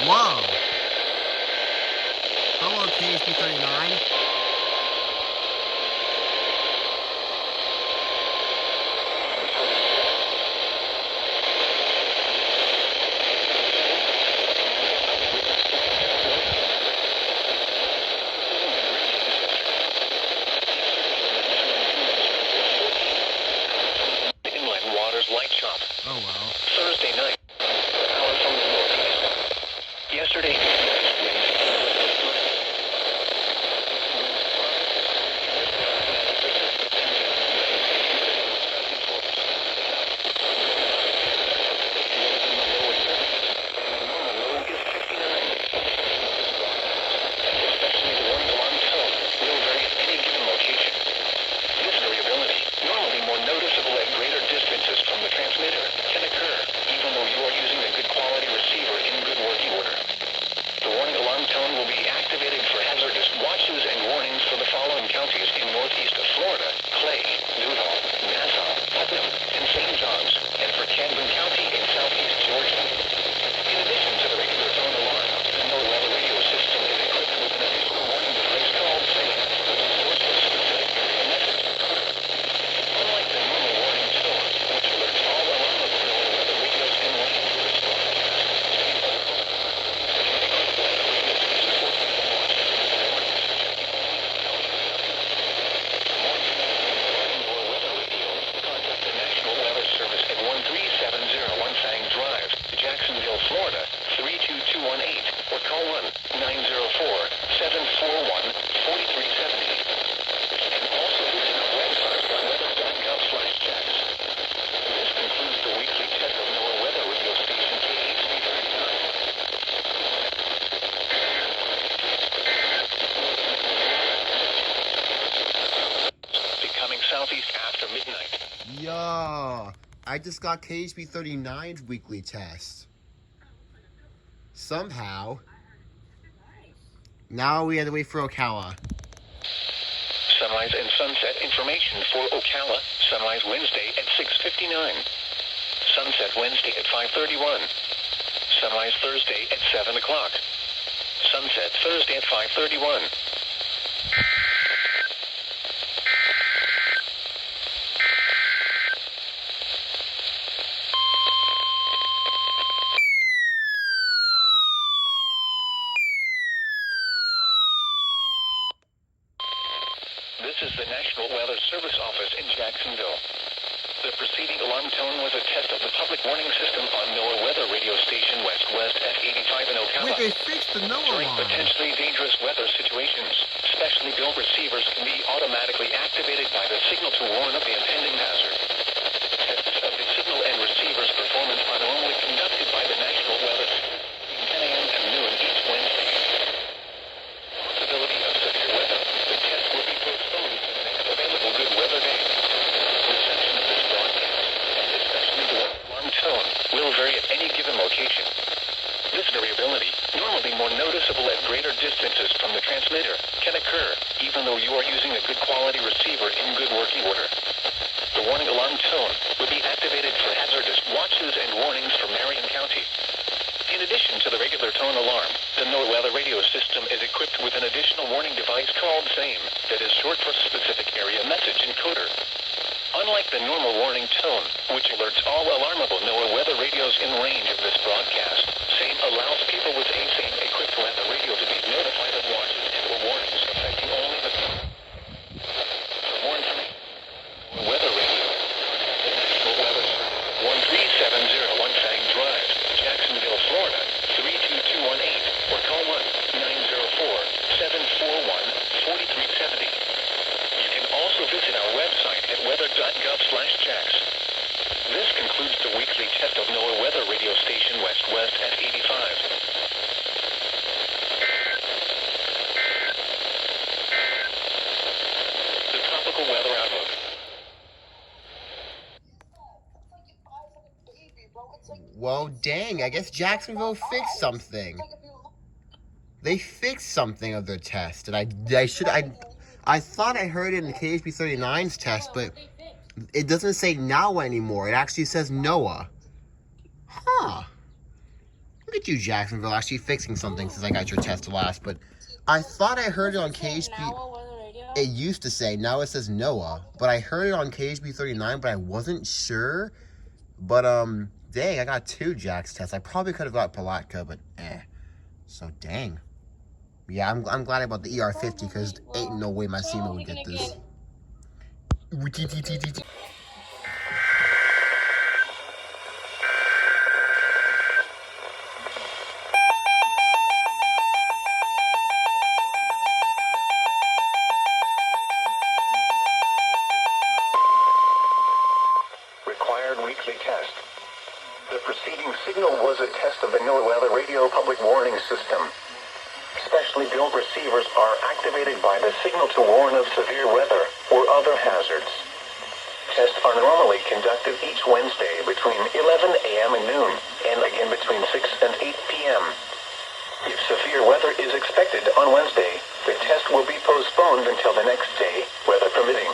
Whoa! Hello, KHB39. Inland Waters Light Shop. Oh, wow. Thursday night. Power from the northeast. Yesterday. Florida, 32218, or call 1-904-741-4370. And also visit our website, weather.gov/checks. This concludes the weekly test of NOAA weather radio station KHB39. Becoming southeast after midnight. Yo, I just got KHB39's weekly test. Somehow. Now we had to wait for Ocala. Sunrise and sunset information for Ocala. Sunrise Wednesday at 6:59. Sunset Wednesday at 5:31. Sunrise Thursday at 7 o'clock. Sunset Thursday at 5:31. This is the National Weather Service Office in Jacksonville. The preceding alarm tone was a test of the public warning system on NOAA weather radio station West at 85 in Ocala. Wait, they fixed the NOAA During alarm. potentially dangerous weather situations, specially built receivers can be automatically activated by the signal to warn of the impending hazard. Tests of the signal and receiver's performance are normally conducted by the National Weather Service between 10 a.m. and noon each Wednesday. Possibility of severe weather. The test will be postponed to the next available good weather day. Reception of this broadcast, and especially the alarm tone, will vary at any given location. This variability, normally more noticeable at greater distances from the transmitter, can occur even though you are using a good quality receiver in good working order. The warning alarm tone will be activated for hazardous watches and warnings for Marion County. In addition to the regular tone alarm, the NOAA weather radio system is equipped with an additional warning device called SAME that is short for Specific Area Message Encoder. Unlike the normal warning tone, which alerts all alarmable NOAA weather radios in range of this broadcast, SAME allows people with a SAME-equipped weather radio to be notified of watches and/or warnings affecting only the For more information, weather radio, the National Weather Service, 13701 Fang Drive, Jacksonville, Florida, 32218, or call 1-904-741-4370. You can also visit our website at weather.gov/checks. This concludes the weekly test of NOAA weather radio station West at 85. The tropical weather outlook. Well, dang, I guess Jacksonville fixed something. They fixed something of their test, and I thought I heard it in the KHB 39's test, but it doesn't say NOAA anymore. It actually says NOAA. Huh. Look at you, Jacksonville, actually fixing something since I got your test last, but I thought I heard it on KHB. It used to say, now it says NOAA, but I heard it on KHB 39, but I wasn't sure. But, dang, I got 2 Jax tests. I probably could have got Palatka, but So, dang. Yeah, I'm glad I bought the ER50 because ain't no way my SEMA would get this. Required weekly test. The preceding signal was a test of the NOAA Weather Radio Public Warning System. Specially built receivers are activated by the signal to warn of severe weather or other hazards. Tests are normally conducted each Wednesday between 11 a.m. and noon, and again between 6 and 8 p.m. If severe weather is expected on Wednesday, the test will be postponed until the next day, weather permitting.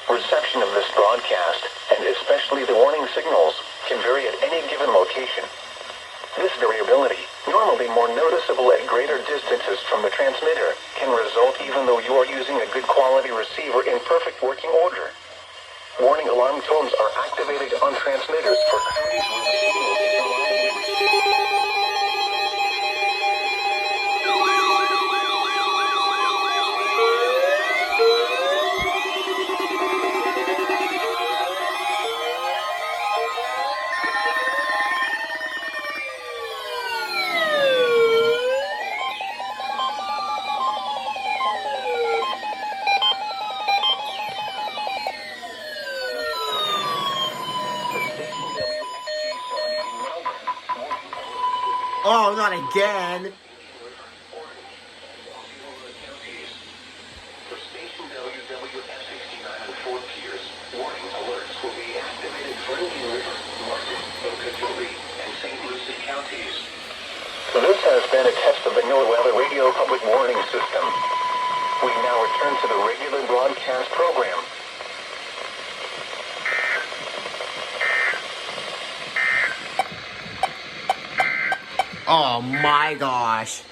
Reception of this broadcast, and especially the warning signals, can vary at any given location. This variability, normally more noticeable at greater distances from the transmitter, can result even though you are using a good quality receiver in perfect working order. Warning alarm tones are activated on transmitters for counties where the signal is reliably received. Oh, not again. For station WWF69 and Fort Pierce, warning alerts will be activated for Indian River, Martin, Okeechobee, and St. Lucie counties. This has been a test of the NOAA Weather Radio Public Warning System. We now return to the regular broadcast program. Oh my gosh.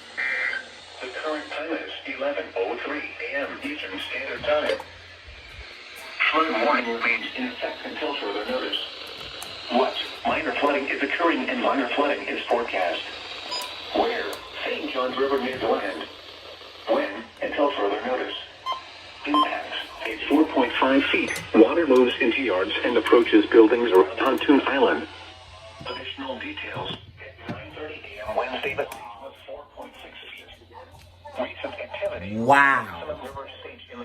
The current time is 11:03 a.m. Eastern Standard Time. Flood warning remains in effect until further notice. What? Minor flooding is occurring and minor flooding is forecast. Where? St. Johns River near the land. When? Until further notice. Impacts. At 4.5 feet, water moves into yards and approaches buildings around Pontoon Island. Additional details. At 9:30 a.m. Wednesday, the sea was 4.6 feet. Recent activity. Wow.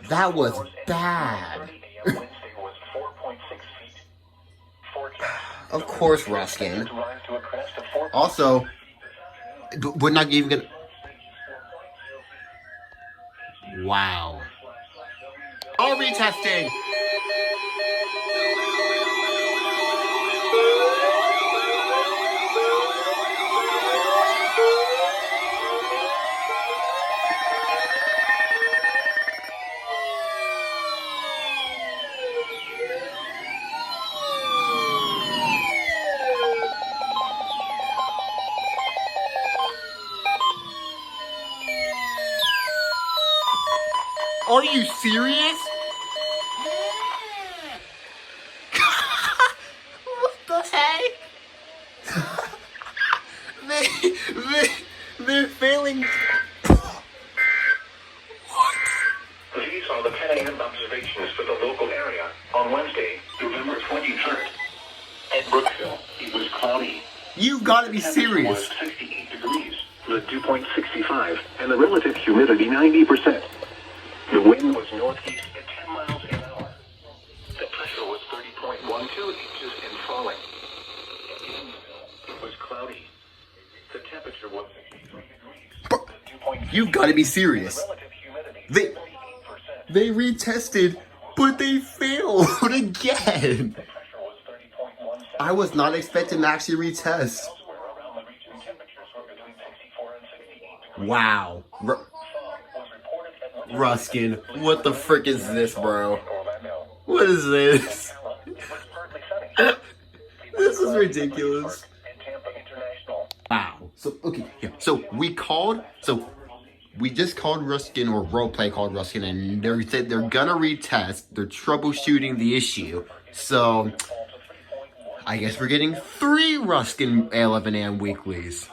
That was bad. 9:30 a.m. Wednesday was 4.6 feet. Forecast. Of course, Ruskin. To rise to a crest of 4.6 Also, we're not even gonna. Wow. All retesting. Are you serious? What the heck? They're failing. What? These are the 10 a.m. observations for the local area on Wednesday, November 23rd. At Brookville, it was cloudy. You've got to be serious. Was 68 degrees, the dew point 65, and the relative humidity 90%. The wind was northeast at 10 miles an hour. The pressure was 30.12 inches and falling. It was cloudy. Bro, you gotta be serious. They retested, but they failed again. I was not expecting to actually retest. Wow. Ruskin, what the frick is this, bro? What is this? This is ridiculous. Wow. So, okay, yeah. So we just called Ruskin, or roleplay called Ruskin, and they said they're gonna retest. They're troubleshooting the issue. So, I guess we're getting 3 Ruskin 11 a.m. weeklies.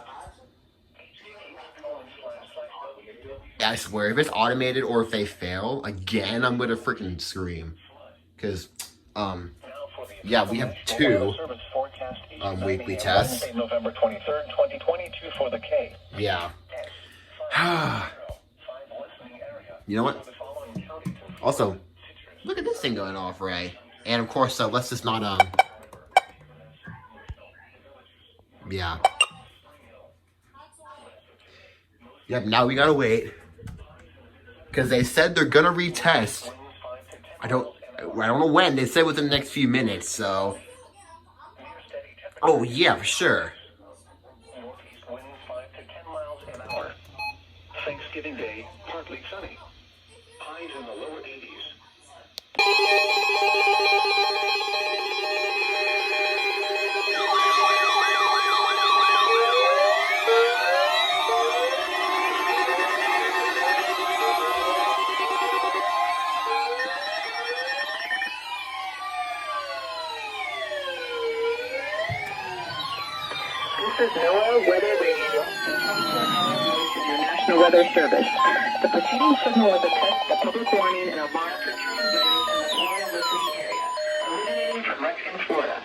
I swear, if it's automated or if they fail, again, I'm gonna freaking scream. Because, yeah, we have 2 weekly tests. November 23rd, 2022 for the K. Yeah. You know what? Also, look at this thing going off, Ray. And of course, let's just not, yeah. Yep, now we gotta wait. Because they said they're gonna retest. I don't know when. They said within the next few minutes, so. Oh, yeah, for sure. Northeast winds 5 to 10 miles an hour. Thanksgiving Day, partly sunny. Highs in the lower 80s. This is NOAA Weather Radio. Your National Weather Service. The preceding signal was a test, a public warning, and alarm for tree winds in the Florida listening area, originating from Ruskin, Florida.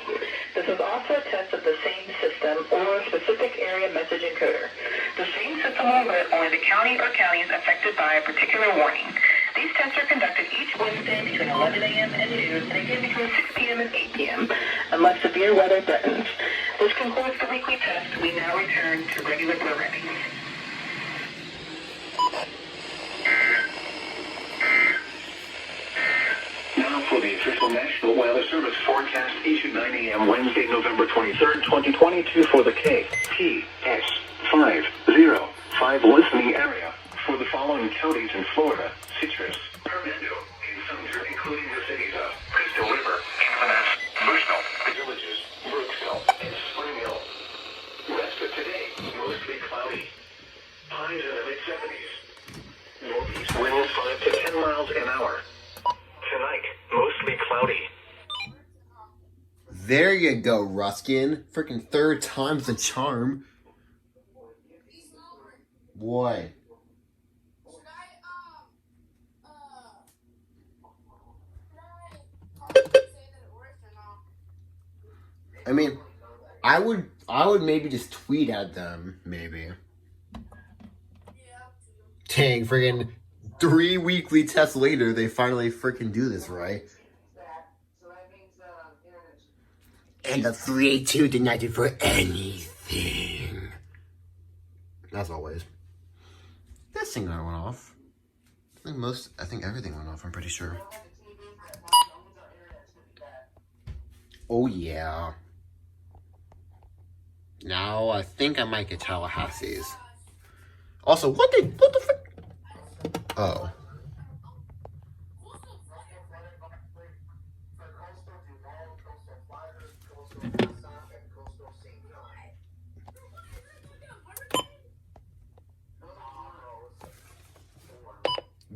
This is also a test of the same system or specific area message encoder. The same system will alert only the county or counties affected by a particular warning. These tests are conducted each Wednesday between 11 a.m. and noon, and again between 6 p.m. and 8 p.m., unless severe weather threatens. This concludes the weekly test. We now return to regular programming. Now for the official National Weather Service forecast issued 9 a.m. Wednesday, November 23rd, 2022 for the K, P, S, 505 listening area for the following counties in Florida: Citrus, Hernando, and Sumter, including the cities of Crystal River, Inverness, Bushville, the villages, Brooksville, and Spring Hill. Rest of today, mostly cloudy. Highs in the mid-70s. Northeast winds 5 to 10 miles an hour. Tonight, mostly cloudy. There you go, Ruskin. Freaking 3rd time's the charm. Boy. I mean, I would maybe just tweet at them, maybe. Dang, friggin' 3 weekly tests later, they finally freaking do this, right? And the 382 did not do for anything. As always. This thing went off. I think everything went off, I'm pretty sure. Oh yeah. Now I think I might get Tallahassee's. Also, what the frick? Oh.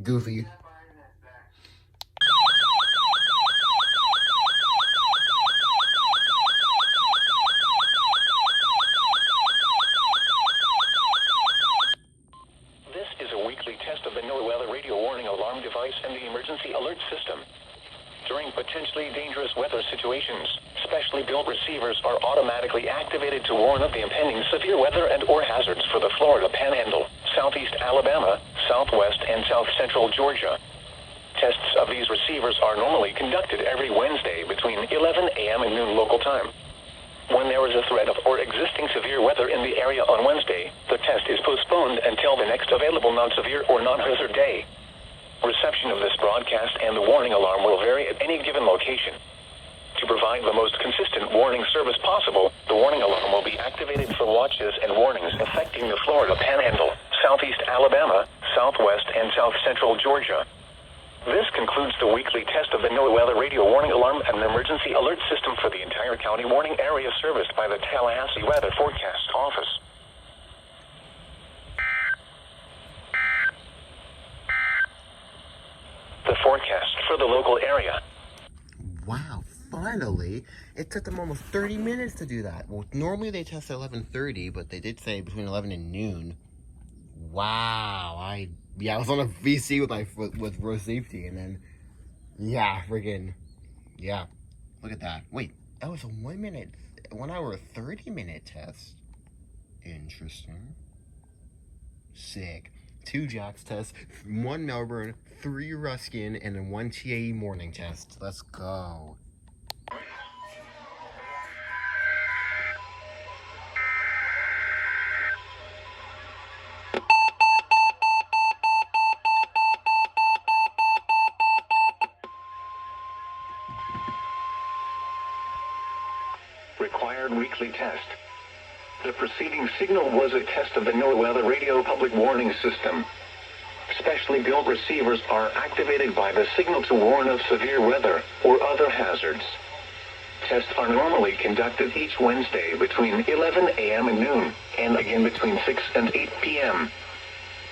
Goofy. This is a weekly test of the NOAA Weather Radio Warning Alarm Device and the Emergency Alert System. During potentially dangerous weather situations, specially built receivers are automatically activated to warn of the impending severe weather and or hazards for the Florida Panhandle, southeast Alabama, southwest and south central Georgia. Tests of these receivers are normally conducted every Wednesday between 11 a.m. and noon local time. When there is a threat of or existing severe weather in the area on Wednesday, the test is postponed until the next available non-severe or non-hazard day. Reception of this broadcast and the warning alarm will vary at any given location. To provide the most consistent warning service possible, the warning alarm will be activated for watches and warnings affecting the Florida Panhandle, Southeast Alabama, Southwest and South Central Georgia. This concludes the weekly test of the NOAA Weather Radio Warning Alarm and Emergency Alert System for the entire county warning area serviced by the Tallahassee Weather Forecast Office. The forecast for the local area. Wow, finally. It took them almost 30 minutes to do that. Well, normally they test at 11:30, but they did say between 11 and noon. Wow, I was on a VC with road safety, and then, look at that. Wait, that was a 1 hour, 30-minute test. Interesting. Sick. 2 Jax tests, 1 Melbourne, 3 Ruskin, and then 1 TAE morning test. Let's go. Required weekly test. The preceding signal was a test of the NOAA Weather Radio Public Warning System. Specially built receivers are activated by the signal to warn of severe weather or other hazards. Tests are normally conducted each Wednesday between 11 a.m. and noon, and again between 6 and 8 p.m.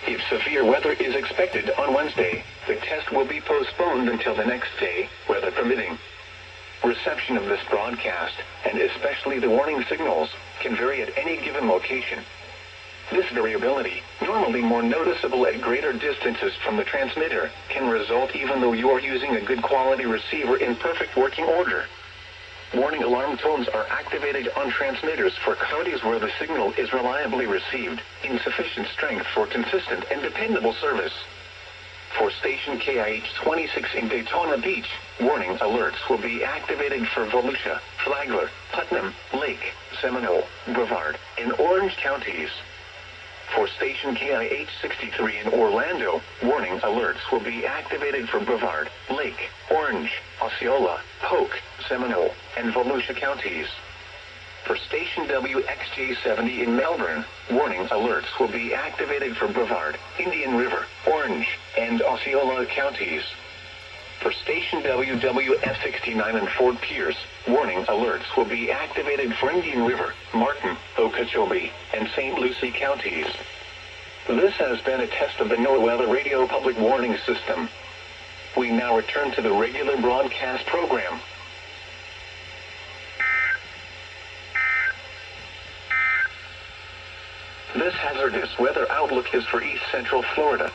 If severe weather is expected on Wednesday, the test will be postponed until the next day, weather permitting. Reception of this broadcast, and especially the warning signals, can vary at any given location. This variability, normally more noticeable at greater distances from the transmitter, can result even though you are using a good quality receiver in perfect working order. Warning alarm tones are activated on transmitters for counties where the signal is reliably received, in sufficient strength for consistent and dependable service. For station KIH 26 in Daytona Beach, warning alerts will be activated for Volusia, Flagler, Putnam, Lake, Seminole, Brevard, and Orange counties. For station KIH 63 in Orlando, warning alerts will be activated for Brevard, Lake, Orange, Osceola, Polk, Seminole, and Volusia counties. For station WXJ70 in Melbourne, warning alerts will be activated for Brevard, Indian River, Orange, and Osceola counties. For station WWF69 in Fort Pierce, warning alerts will be activated for Indian River, Martin, Okeechobee, and St. Lucie counties. This has been a test of the NOAA Weather Radio Public Warning System. We now return to the regular broadcast program. This hazardous weather outlook is for East Central Florida.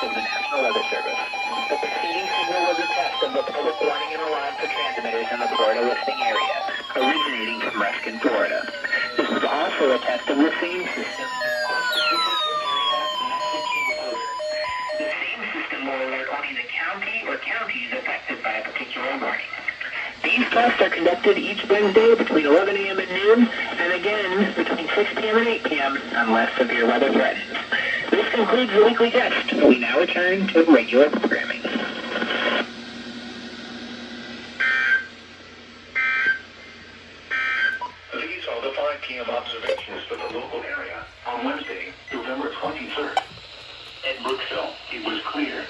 Of the National Weather Service. The preceding signal was a test of the public warning and alarm for transmitters in the Florida listening area, originating from Ruskin, Florida. This was also a test of the same system. The same system will alert only the county or counties affected by a particular warning. These tests are conducted each Wednesday between 11 a.m. and noon, and again between 6 p.m. and 8 p.m. unless severe weather threatens. This concludes the weekly test. We now return to regular programming. These are the 5 p.m. observations for the local area on Wednesday, November 23rd. At Brookville, it was clear.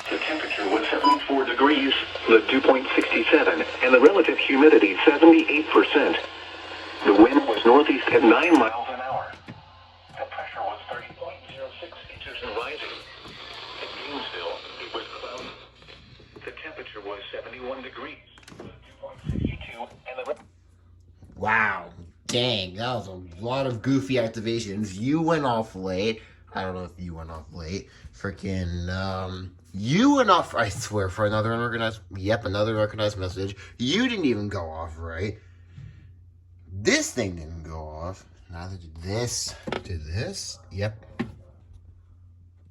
The temperature was 74 degrees, the dew point 67, and the relative humidity 78%. The wind was northeast at 9 miles an hour. The pressure was 30.06 inches and rising. At Gainesville, it was cloudy. The temperature was 71 degrees, the dew point 62, and the... Wow. Dang, that was a lot of goofy activations. You went off late. I don't know if you went off late. Freaking, You went off, I swear, for another unrecognized, yep, another unrecognized message. You didn't even go off right. This thing didn't go off. Neither did this. Did this? Yep.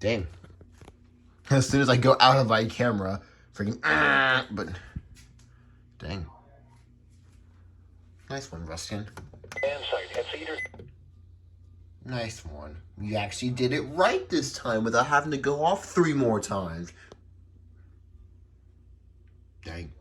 Dang. As soon as I go out of my camera, freaking, but, dang. Nice one, Ruskin. And site at Cedar. Nice one. You actually did it right this time without having to go off 3 more times. Dang.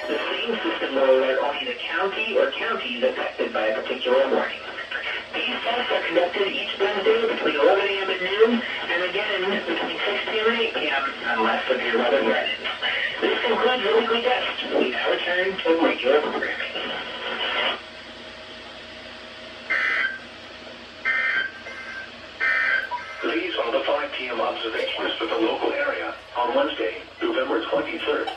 The same system will alert only the county or counties affected by a particular warning. These tests are conducted each Wednesday between 11 a.m. and noon, and again between 6 p.m. and 8 p.m. unless severe weather threatens. This concludes the weekly test. We now return to regular programming. These are the 5 p.m. observations for the local area on Wednesday, November 23rd.